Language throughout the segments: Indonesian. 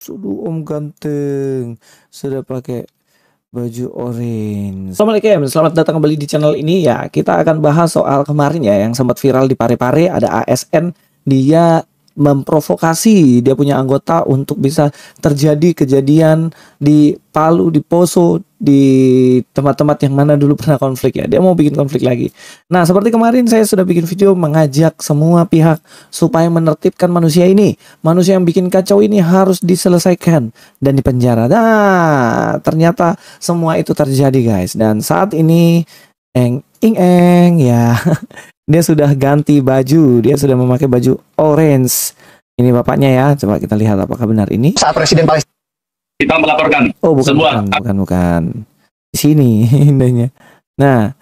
Sudah om ganteng, sudah pakai baju orange. Assalamualaikum, selamat datang kembali di channel ini ya. Kita akan bahas soal kemarin ya yang sempat viral di Parepare. Ada ASN, dia memprovokasi dia punya anggota untuk bisa terjadi kejadian di Palu, di Poso, di tempat-tempat yang mana dulu pernah konflik ya. Dia mau bikin konflik lagi. Nah, seperti kemarin saya sudah bikin video mengajak semua pihak supaya menertibkan manusia ini. Manusia yang bikin kacau ini harus diselesaikan dan dipenjara. Nah, ternyata semua itu terjadi guys. Dan saat ini eng ya. Dia sudah ganti baju, dia sudah memakai baju orange. Ini bapaknya ya, coba kita lihat apakah benar ini. Saat Presiden Palestina kita melaporkan. Oh bukan. Di sini indahnya. Nah,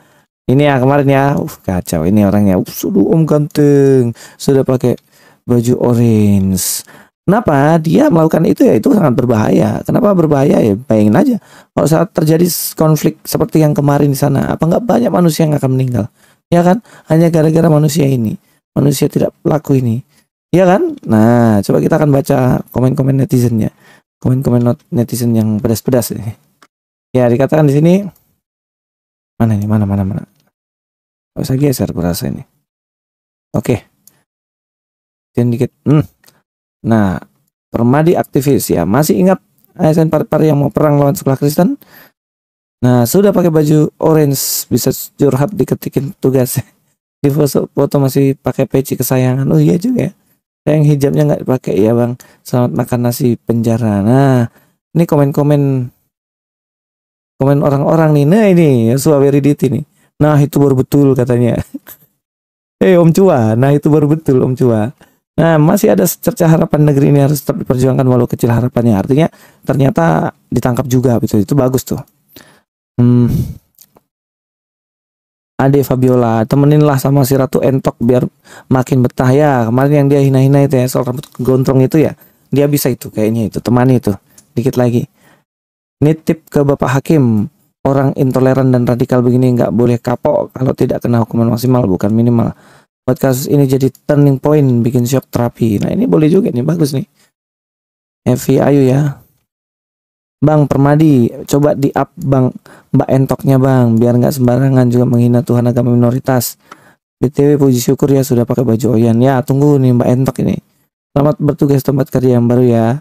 ini ya kemarin ya, kacau ini orangnya. Sudah om ganteng, sudah pakai baju orange. Kenapa dia melakukan itu ya? Itu sangat berbahaya. Kenapa berbahaya ya? Bayangin aja, kalau saat terjadi konflik seperti yang kemarin di sana, apa nggak banyak manusia yang akan meninggal? Ya kan, hanya gara-gara manusia ini, manusia tidak pelaku ini, ya kan. Nah, coba kita akan baca komen-komen netizennya, komen-komen netizen yang pedas-pedas ini. Ya, dikatakan di sini mana ini, mana nggak usah geser berasa ini. Oke, dikit. Nah, Permadi aktivis ya, masih ingat ASN Parepare yang mau perang lawan sekolah Kristen? Nah, sudah pakai baju orange, bisa curhat diketikin tugas. Di foto masih pakai peci kesayangan. Oh iya juga ya. Sayang hijabnya nggak dipakai ya bang. Selamat makan nasi penjara. Nah, ini komen orang-orang nih. Nah ini Yosua Weridit ini. Nah itu baru betul katanya. Om Cua. Nah itu baru betul Om Cua. Nah, masih ada cerca harapan negeri ini harus tetap diperjuangkan walau kecil harapannya. Artinya ternyata ditangkap juga betul. Itu bagus tuh. Ade Fabiola, temeninlah sama si Ratu Entok biar makin betah ya. Kemarin yang dia hina-hina itu ya, soal rambut gondrong itu ya, dia bisa itu kayaknya itu, temani itu. Dikit lagi. Nitip ke Bapak Hakim, orang intoleran dan radikal begini nggak boleh kapok kalau tidak kena hukuman maksimal bukan minimal. Buat kasus ini jadi turning point, bikin shock terapi. Nah ini boleh juga nih, bagus nih. Evi Ayu ya. Bang Permadi, coba di-up bang Mbak Entoknya bang, biar nggak sembarangan juga menghina Tuhan agama minoritas. BTW puji syukur ya sudah pakai baju oyan. Ya tunggu nih Mbak Entok ini. Selamat bertugas tempat kerja yang baru ya.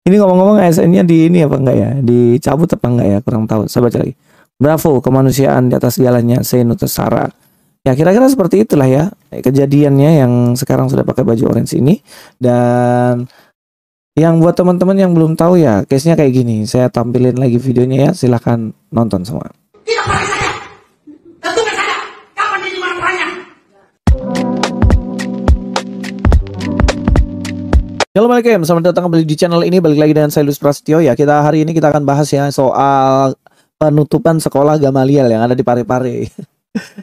Ini ngomong-ngomong ASN-nya di ini apa enggak ya? Dicabut apa enggak ya? Kurang tahu. Saya baca lagi. Bravo kemanusiaan di atas segalanya. Senutasara. Ya kira-kira seperti itulah ya kejadiannya yang sekarang sudah pakai baju orange ini. Dan yang buat teman-teman yang belum tahu ya, case-nya kayak gini. Saya tampilin lagi videonya ya, silahkan nonton semua. tidak pakai saja. Tentukan saja. Kapan jadi manfaatnya? Assalamualaikum, selamat datang kembali di channel ini. Balik lagi dengan saya Lus Prasetyo ya. Hari ini kita akan bahas ya soal penutupan sekolah Gamaliel yang ada di Parepare.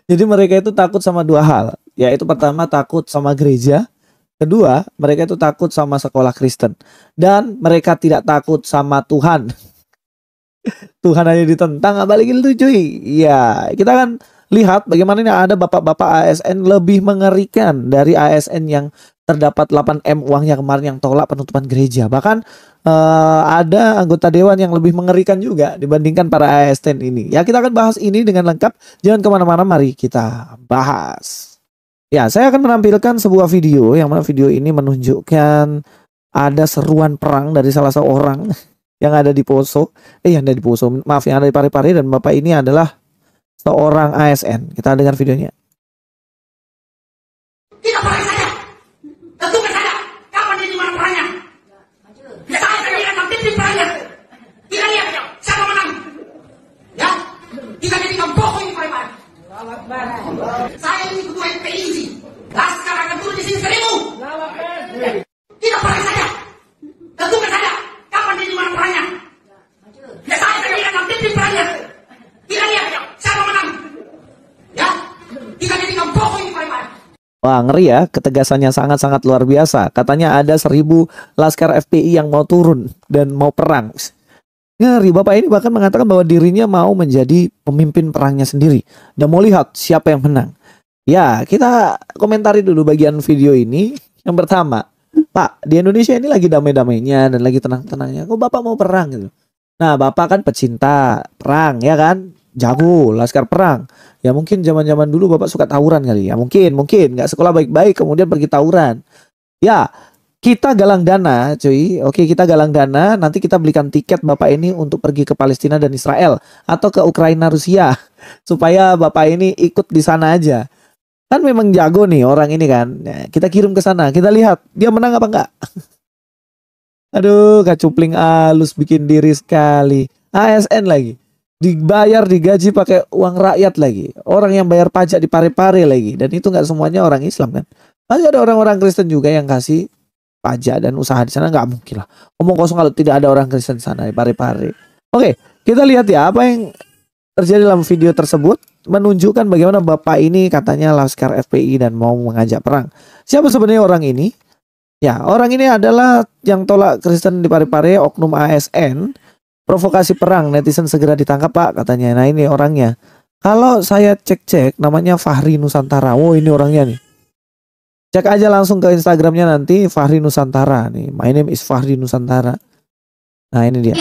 Jadi mereka itu takut sama dua hal. Yaitu pertama takut sama gereja. Kedua, mereka itu takut sama sekolah Kristen. Dan mereka tidak takut sama Tuhan. Tuhan aja ditentang, gak balikin itu cuy. Ya, kita akan lihat bagaimana ada bapak-bapak ASN lebih mengerikan dari ASN yang terdapat 8M uangnya kemarin yang tolak penutupan gereja. Bahkan ada anggota dewan yang lebih mengerikan juga dibandingkan para ASN ini. Ya, kita akan bahas ini dengan lengkap. Jangan kemana-mana, mari kita bahas. Ya, saya akan menampilkan sebuah video yang mana video ini menunjukkan ada seruan perang dari salah seorang yang ada di Poso. Yang ada di Poso, maaf, yang ada di Parepare, dan bapak ini adalah seorang ASN. Kita dengar videonya. Tidak pakai saja. Tentukan saja. Kapan jadi manfaatnya? Ya saya tadi akan titik perangnya. Kita lihat ya, siapa menang. Ya, kita jadikan pokok ini Parepare. Saya ini ketua FPI. Laskar akan turun di sini 1000. Tidak pakai saja. Tentukan saja. Kapan jadi manfaatnya? Ya saya tadi akan titik perangnya. Kita lihat ya, siapa menang. Ya, kita jadikan pokok ini Parepare. Wah, ngeri ya, ketegasannya sangat-sangat luar biasa. Katanya ada 1000 laskar FPI yang mau turun dan mau perang. Ngeri, bapak ini bahkan mengatakan bahwa dirinya mau menjadi pemimpin perangnya sendiri dan mau lihat siapa yang menang. Ya, kita komentari dulu bagian video ini. Yang pertama, Pak, di Indonesia ini lagi damai-damainya dan lagi tenang-tenangnya. Kok Bapak mau perang gitu? Nah, Bapak kan pecinta perang ya kan? Jago, laskar perang. Ya mungkin zaman-zaman dulu Bapak suka tawuran kali ya. Mungkin nggak sekolah baik-baik kemudian pergi tawuran. Ya, kita galang dana, cuy. Oke, kita galang dana. Nanti kita belikan tiket Bapak ini untuk pergi ke Palestina dan Israel atau ke Ukraina, Rusia, supaya Bapak ini ikut di sana aja. Kan memang jago nih orang ini kan. Nah, kita kirim ke sana. Kita lihat dia menang apa enggak. Aduh, kacupling halus bikin diri sekali. ASN lagi. Dibayar, digaji pakai uang rakyat lagi. Orang yang bayar pajak di Pare-Pare lagi. Dan itu nggak semuanya orang Islam kan. Masih ada orang-orang Kristen juga yang kasih pajak dan usaha di sana, nggak mungkin lah. Omong kosong kalau tidak ada orang Kristen di sana di Pare-Pare. Oke, kita lihat ya apa yang terjadi dalam video tersebut, menunjukkan bagaimana Bapak ini katanya laskar FPI dan mau mengajak perang. Siapa sebenarnya orang ini? Ya, orang ini adalah yang tolak Kristen di Pare-Pare, oknum ASN. Provokasi perang, netizen segera ditangkap Pak katanya. Nah ini orangnya. Kalau saya cek-cek namanya Fahri Nusantara. Oh ini orangnya nih. Cek aja langsung ke Instagramnya nanti Fahri Nusantara nih. My name is Fahri Nusantara. Nah ini dia.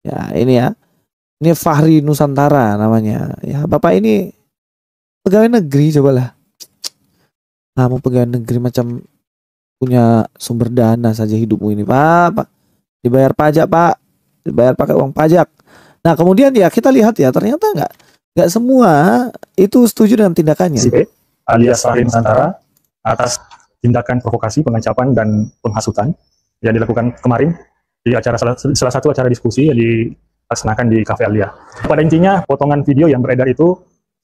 Ya ini ya. Ini Fahri Nusantara namanya. Ya Bapak ini pegawai negeri cobalah. Nah mau pegawai negeri macam punya sumber dana saja hidupmu ini Pak. Dibayar pajak Pak. Dibayar pakai uang pajak. Nah kemudian ya kita lihat ya ternyata nggak semua itu setuju dengan tindakannya. Alias Fahri Nusantara atas tindakan provokasi, pengancapan dan penghasutan yang dilakukan kemarin di acara salah satu acara diskusi yang dilaksanakan di Cafe Alia. Pada intinya potongan video yang beredar itu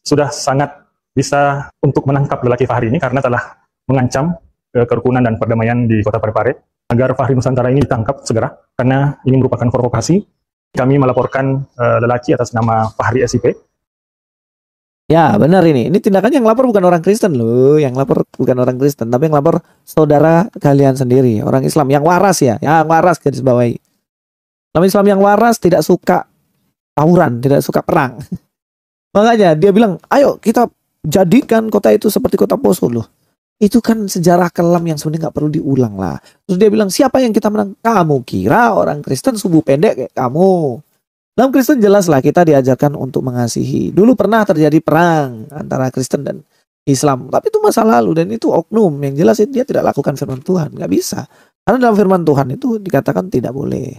sudah sangat bisa untuk menangkap lelaki Fahri ini karena telah mengancam kerukunan dan perdamaian di Kota Pare-Pare. Agar Fahri Nusantara ini ditangkap segera karena ini merupakan provokasi. Kami melaporkan lelaki atas nama Fahri SIP. Ya benar ini tindakannya yang lapor bukan orang Kristen loh, yang lapor bukan orang Kristen, tapi yang lapor saudara kalian sendiri, orang Islam yang waras ya, yang waras garis bawahi. Orang Islam yang waras tidak suka tawuran, tidak suka perang. Makanya dia bilang, ayo kita jadikan kota itu seperti kota Poso loh. Itu kan sejarah kelam yang sebenarnya nggak perlu diulang lah. Terus dia bilang, siapa yang kita menang? Kamu kira orang Kristen subuh pendek kayak kamu. Dalam Kristen jelas lah kita diajarkan untuk mengasihi. Dulu pernah terjadi perang antara Kristen dan Islam. Tapi itu masa lalu dan itu oknum. Yang jelas dia tidak lakukan firman Tuhan. Nggak bisa. Karena dalam firman Tuhan itu dikatakan tidak boleh.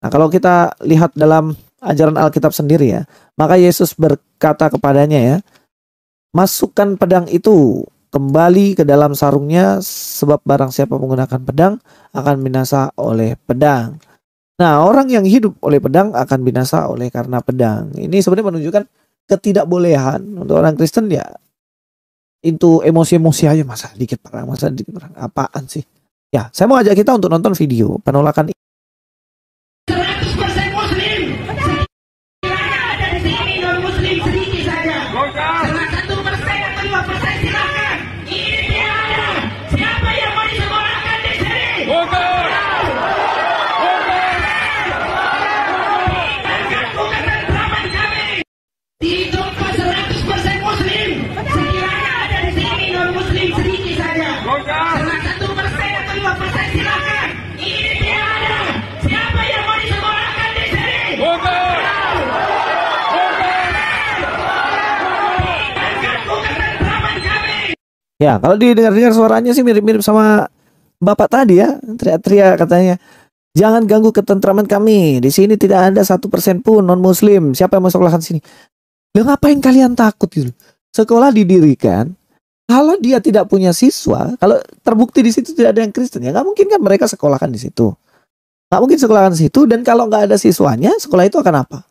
Nah kalau kita lihat dalam ajaran Alkitab sendiri ya. Maka Yesus berkata kepadanya ya. Masukkan pedang itu kembali ke dalam sarungnya, sebab barang siapa menggunakan pedang akan binasa oleh pedang. Nah, orang yang hidup oleh pedang akan binasa oleh karena pedang. Ini sebenarnya menunjukkan ketidakbolehan untuk orang Kristen ya. Itu emosi-emosi aja, masa dikit perang, apaan sih? Ya, saya mau ajak kita untuk nonton video penolakan 100% Muslim. Ada di sini non Muslim sedikit saja. Salah 1% atau 2% silakan. Ini tiada. Siapa yang mau disekolahkan di sini? Di tempat 100% Muslim. Sekiranya ada di sini non Muslim sedikit saja. Salah 1% atau 2% silakan. Ini tiada. Siapa yang mau disekolahkan di sini? Ya, kalau didengar-dengar suaranya sih mirip-mirip sama Bapak tadi ya. Teriak-teriak katanya, jangan ganggu ketentraman kami. Di sini tidak ada 1% pun non-muslim. Siapa yang mau sekolahkan sini? Loh, ngapain kalian takut gitu? Sekolah didirikan. Kalau dia tidak punya siswa, kalau terbukti di situ tidak ada yang Kristen, ya nggak mungkin kan mereka sekolahkan di situ. Nggak mungkin sekolahkan di situ. Dan kalau nggak ada siswanya, sekolah itu akan apa?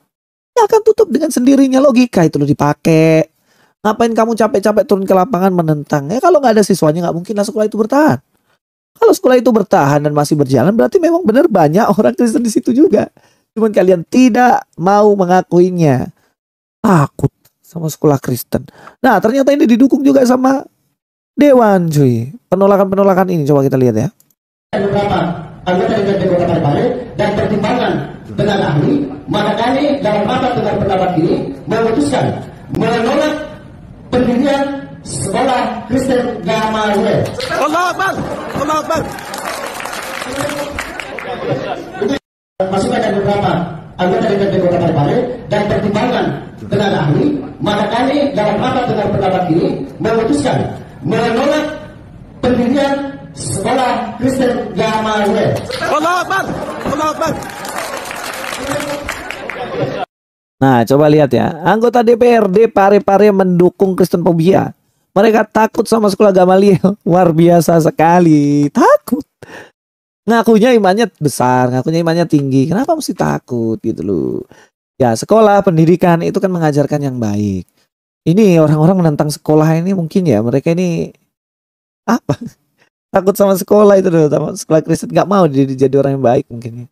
Ya akan tutup dengan sendirinya. Logika itu loh dipakai. Ngapain kamu capek-capek turun ke lapangan menentang? Ya kalau nggak ada siswanya nggak mungkinlah sekolah itu bertahan. Kalau sekolah itu bertahan dan masih berjalan, berarti memang benar banyak orang Kristen di situ juga. Cuman kalian tidak mau mengakuinya. Takut sama sekolah Kristen. Nah ternyata ini didukung juga sama Dewan cuy. Penolakan-penolakan ini coba kita lihat ya. Beberapa anggota DPRD Kota Pare-Pare dan pertimbangan tenaga ahli, maka kami dalam rapat dengan pendapat ini memutuskan menolak pendirian sekolah Kristen Gamaliel. Allah Akbar, Allah Akbar. Masih ada beberapa anggota DPRD Kota Parepare dan pertimbangan tenaga ahli, maka kami dalam rapat dengar pendapat ini memutuskan menolak pendirian sekolah Kristen Gamaliel. Nah, coba lihat ya, anggota DPRD Parepare mendukung Kristen fobia. Mereka takut sama sekolah Gamaliel. Luar biasa sekali, takut. Ngakunya imannya besar, ngakunya imannya tinggi. Kenapa mesti takut gitu loh? Ya, sekolah pendidikan itu kan mengajarkan yang baik. Ini orang-orang menentang sekolah ini mungkin ya mereka ini apa? Takut sama sekolah itu loh, sama sekolah Kristen, nggak mau jadi orang yang baik mungkin.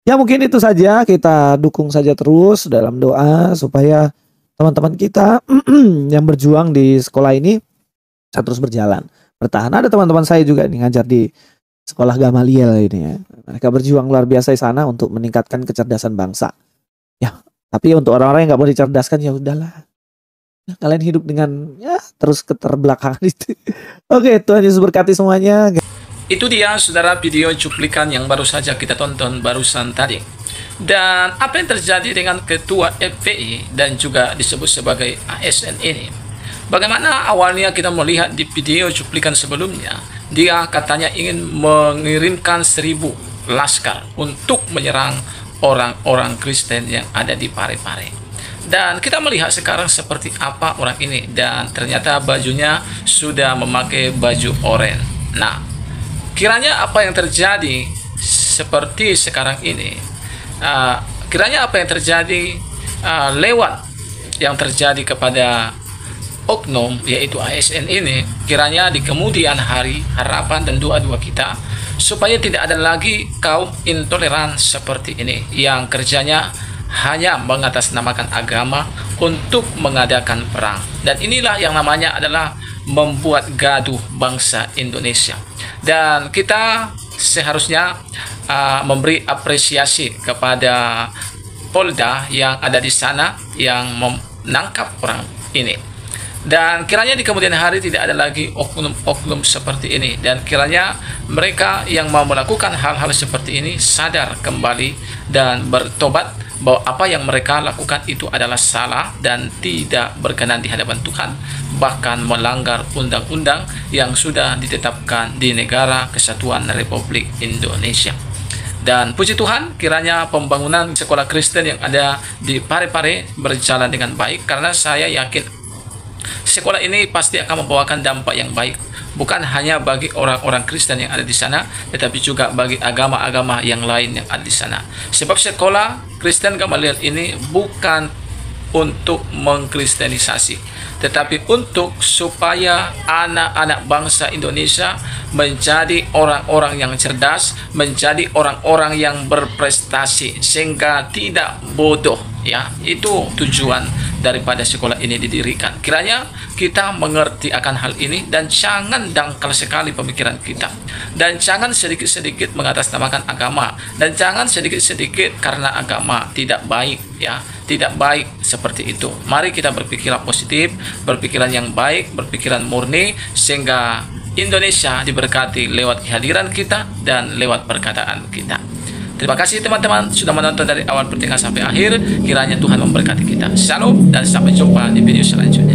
Ya mungkin itu saja, kita dukung saja terus dalam doa supaya teman-teman kita yang berjuang di sekolah ini bisa terus berjalan, bertahan. Ada teman-teman saya juga nih ngajar di sekolah Gamaliel ini ya. Mereka berjuang luar biasa di sana untuk meningkatkan kecerdasan bangsa. Ya, tapi untuk orang-orang yang nggak mau dicerdaskan ya udahlah. Kalian hidup dengan ya terus keterbelakangan itu. Oke, Tuhan Yesus berkati semuanya. Itu dia saudara video cuplikan yang baru saja kita tonton barusan tadi. Dan apa yang terjadi dengan ketua FPI dan juga disebut sebagai ASN ini. Bagaimana awalnya kita melihat di video cuplikan sebelumnya, dia katanya ingin mengirimkan 1000 laskar untuk menyerang orang-orang Kristen yang ada di Parepare. Dan kita melihat sekarang seperti apa orang ini, dan ternyata bajunya sudah memakai baju oranye. Nah, kiranya apa yang terjadi seperti sekarang ini, kiranya apa yang terjadi lewat yang terjadi kepada oknum yaitu ASN ini, kiranya di kemudian hari harapan dan doa-doa kita supaya tidak ada lagi kaum intoleran seperti ini yang kerjanya hanya mengatasnamakan agama untuk mengadakan perang. Dan inilah yang namanya adalah membuat gaduh bangsa Indonesia. Dan kita seharusnya memberi apresiasi kepada Polda yang ada di sana yang menangkap orang ini. Dan kiranya di kemudian hari tidak ada lagi oknum-oknum seperti ini. Dan kiranya mereka yang mau melakukan hal-hal seperti ini sadar kembali dan bertobat bahwa apa yang mereka lakukan itu adalah salah dan tidak berkenan di hadapan Tuhan, bahkan melanggar undang-undang yang sudah ditetapkan di negara Kesatuan Republik Indonesia. Dan puji Tuhan, kiranya pembangunan sekolah Kristen yang ada di Parepare berjalan dengan baik, karena saya yakin sekolah ini pasti akan membawakan dampak yang baik, bukan hanya bagi orang-orang Kristen yang ada di sana, tetapi juga bagi agama-agama yang lain yang ada di sana. Sebab sekolah Kristen Gamaliel ini bukan untuk mengkristenisasi, tetapi untuk supaya anak-anak bangsa Indonesia menjadi orang-orang yang cerdas, menjadi orang-orang yang berprestasi, sehingga tidak bodoh. Ya, itu tujuan daripada sekolah ini didirikan. Kiranya kita mengerti akan hal ini dan jangan dangkal sekali pemikiran kita, dan jangan sedikit-sedikit mengatasnamakan agama, dan jangan sedikit-sedikit karena agama tidak baik, ya, tidak baik seperti itu. Mari kita berpikiran positif, berpikiran yang baik, berpikiran murni, sehingga Indonesia diberkati lewat kehadiran kita dan lewat perkataan kita. Terima kasih teman-teman sudah menonton dari awal pertengahan sampai akhir. Kiranya Tuhan memberkati kita. Shalom dan sampai jumpa di video selanjutnya.